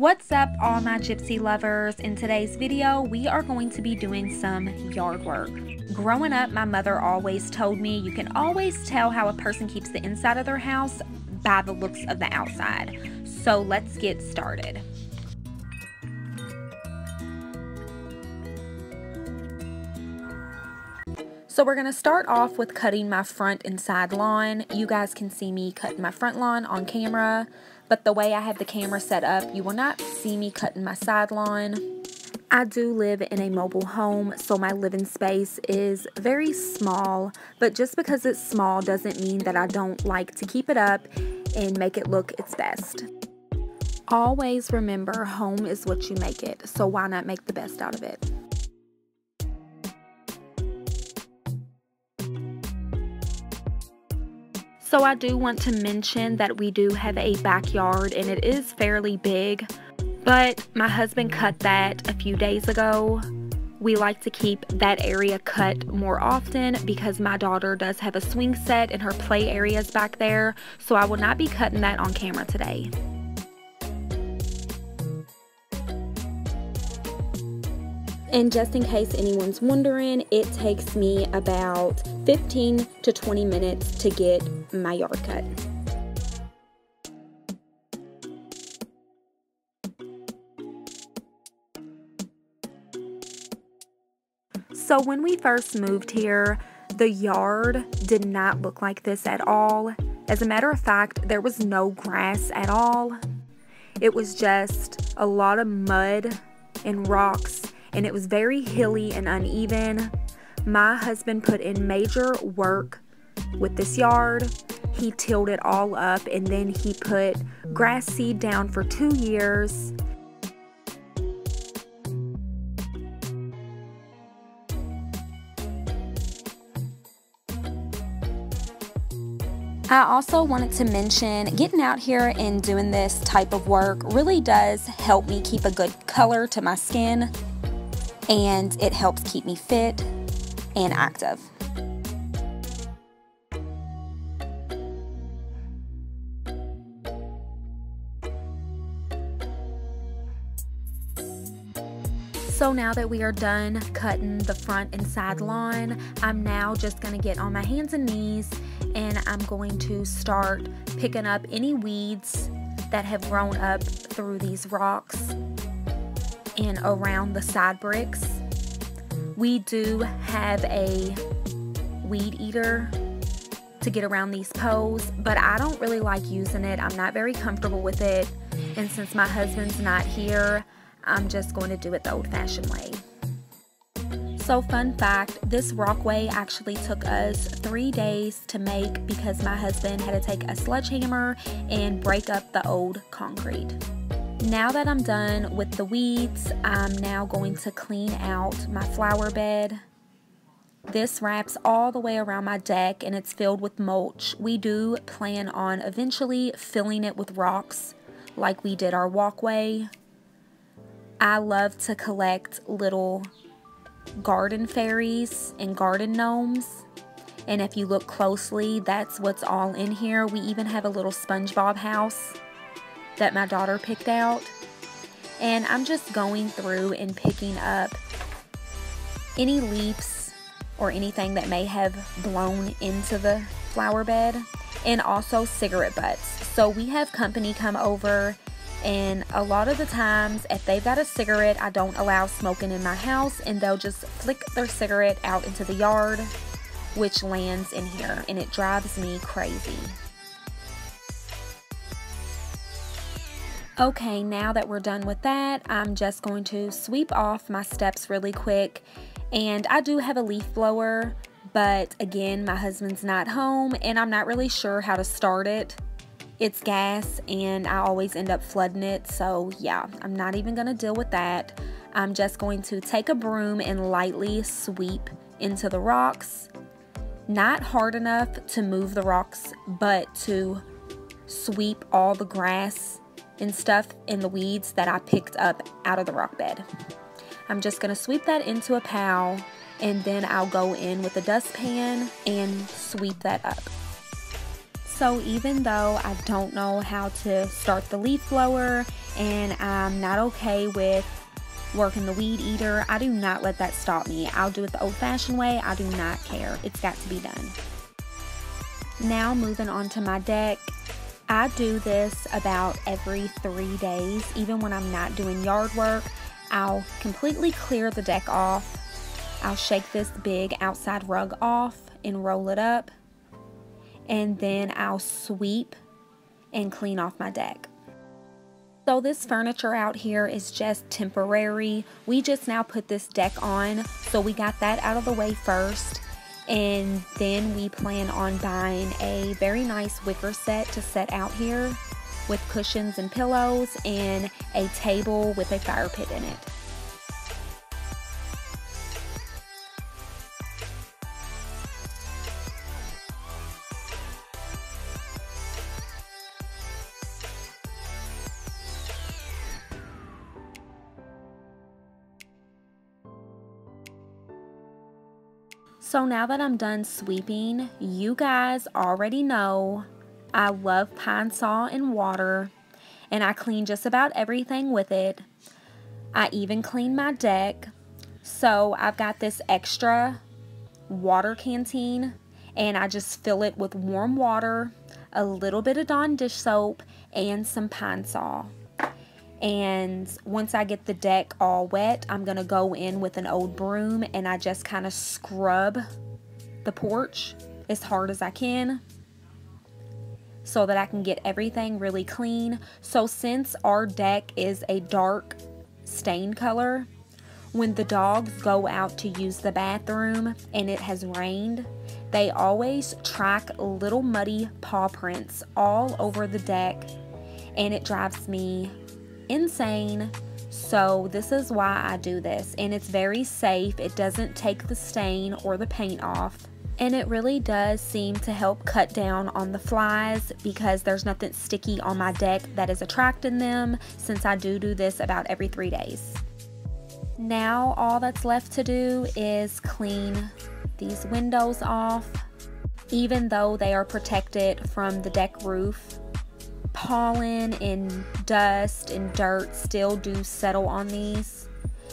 What's up, all my gypsy lovers? In today's video, we are going to be doing some yard work. Growing up, my mother always told me you can always tell how a person keeps the inside of their house by the looks of the outside. So let's get started. So we're going to start off with cutting my front and side lawn. You guys can see me cutting my front lawn on camera, but the way I have the camera set up, you will not see me cutting my side lawn. I do live in a mobile home, so my living space is very small, but just because it's small doesn't mean that I don't like to keep it up and make it look its best. Always remember, home is what you make it, so why not make the best out of it? So I do want to mention that we do have a backyard and it is fairly big, but my husband cut that a few days ago. We like to keep that area cut more often because my daughter does have a swing set and her play areas back there, so I will not be cutting that on camera today. And just in case anyone's wondering, it takes me about 15 to 20 minutes to get my yard cut. So when we first moved here, the yard did not look like this at all. As a matter of fact, there was no grass at all. It was just a lot of mud and rocks, and it was very hilly and uneven. My husband put in major work with this yard. He tilled it all up, and then he put grass seed down for 2 years. I also wanted to mention getting out here and doing this type of work really does help me keep a good color to my skin, and it helps keep me fit and active. So now that we are done cutting the front and side lawn, I'm now just going to get on my hands and knees and I'm going to start picking up any weeds that have grown up through these rocks and around the side bricks. We do have a weed eater to get around these poles, but I don't really like using it. I'm not very comfortable with it, and since my husband's not here, I'm just going to do it the old-fashioned way. So fun fact, this rockway actually took us 3 days to make because my husband had to take a sledgehammer and break up the old concrete. Now that I'm done with the weeds, I'm now going to clean out my flower bed. This wraps all the way around my deck and it's filled with mulch. We do plan on eventually filling it with rocks like we did our walkway. I love to collect little garden fairies and garden gnomes, and if you look closely, that's what's all in here. We even have a little SpongeBob house that my daughter picked out, and I'm just going through and picking up any leaves or anything that may have blown into the flower bed, and also cigarette butts. So we have company come over, and a lot of the times if they've got a cigarette, I don't allow smoking in my house, and they'll just flick their cigarette out into the yard, which lands in here, and it drives me crazy. Okay, now that we're done with that, I'm just going to sweep off my steps really quick, and I do have a leaf blower, but again, my husband's not home and I'm not really sure how to start it. It's gas and I always end up flooding it, so yeah, I'm not even gonna deal with that. I'm just going to take a broom and lightly sweep into the rocks. Not hard enough to move the rocks, but to sweep all the grass and stuff in the weeds that I picked up out of the rock bed. I'm just gonna sweep that into a pile, and then I'll go in with a dustpan and sweep that up. So even though I don't know how to start the leaf blower and I'm not okay with working the weed eater, I do not let that stop me. I'll do it the old-fashioned way. I do not care. It's got to be done. Now moving on to my deck. I do this about every 3 days. Even when I'm not doing yard work, I'll completely clear the deck off. I'll shake this big outside rug off and roll it up. And then I'll sweep and clean off my deck. So this furniture out here is just temporary. We just now put this deck on, so we got that out of the way first. And then we plan on buying a very nice wicker set to set out here with cushions and pillows and a table with a fire pit in it. So now that I'm done sweeping, you guys already know I love Pine-Sol and water, and I clean just about everything with it. I even clean my deck. So I've got this extra water canteen, and I just fill it with warm water, a little bit of Dawn dish soap, and some Pine-Sol. And once I get the deck all wet, I'm going to go in with an old broom and I just kind of scrub the porch as hard as I can so that I can get everything really clean. So since our deck is a dark stain color, when the dogs go out to use the bathroom and it has rained, they always track little muddy paw prints all over the deck, and it drives me insane. So this is why I do this, and it's very safe. It doesn't take the stain or the paint off, and it really does seem to help cut down on the flies because there's nothing sticky on my deck that is attracting them, since I do this about every 3 days. Now all that's left to do is clean these windows off. Even though they are protected from the deck roof, pollen and dust and dirt still do settle on these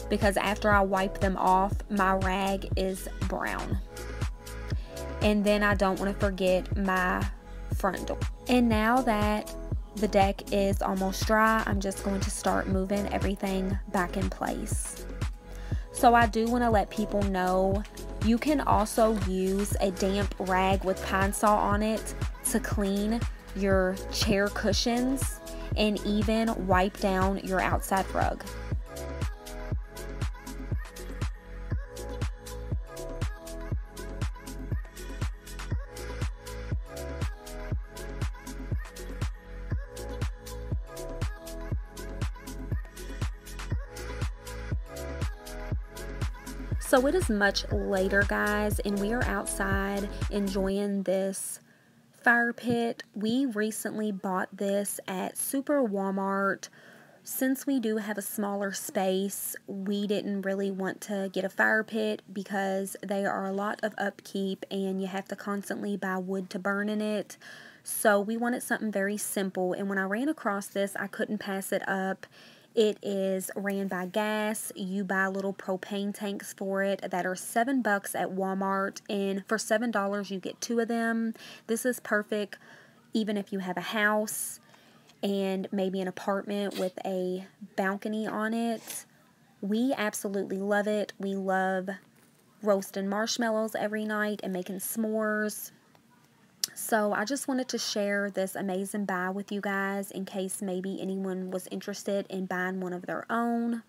because after I wipe them off, my rag is brown. And then I don't want to forget my front door. And now that the deck is almost dry, I'm just going to start moving everything back in place. So I do want to let people know you can also use a damp rag with Pine-Sol on it to clean your chair cushions and even wipe down your outside rug. So it is much later, guys, and we are outside enjoying this fire pit. We recently bought this at Super Walmart. Since we do have a smaller space, we didn't really want to get a fire pit because they are a lot of upkeep and you have to constantly buy wood to burn in it. So we wanted something very simple, and when I ran across this, I couldn't pass it up. It is ran by gas. You buy little propane tanks for it that are $7 at Walmart, and for $7 you get 2 of them. This is perfect even if you have a house and maybe an apartment with a balcony on it. We absolutely love it. We love roasting marshmallows every night and making s'mores. So I just wanted to share this amazing buy with you guys in case maybe anyone was interested in buying one of their own.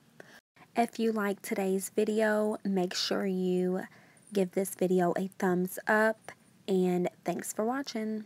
If you liked today's video, make sure you give this video a thumbs up, and thanks for watching.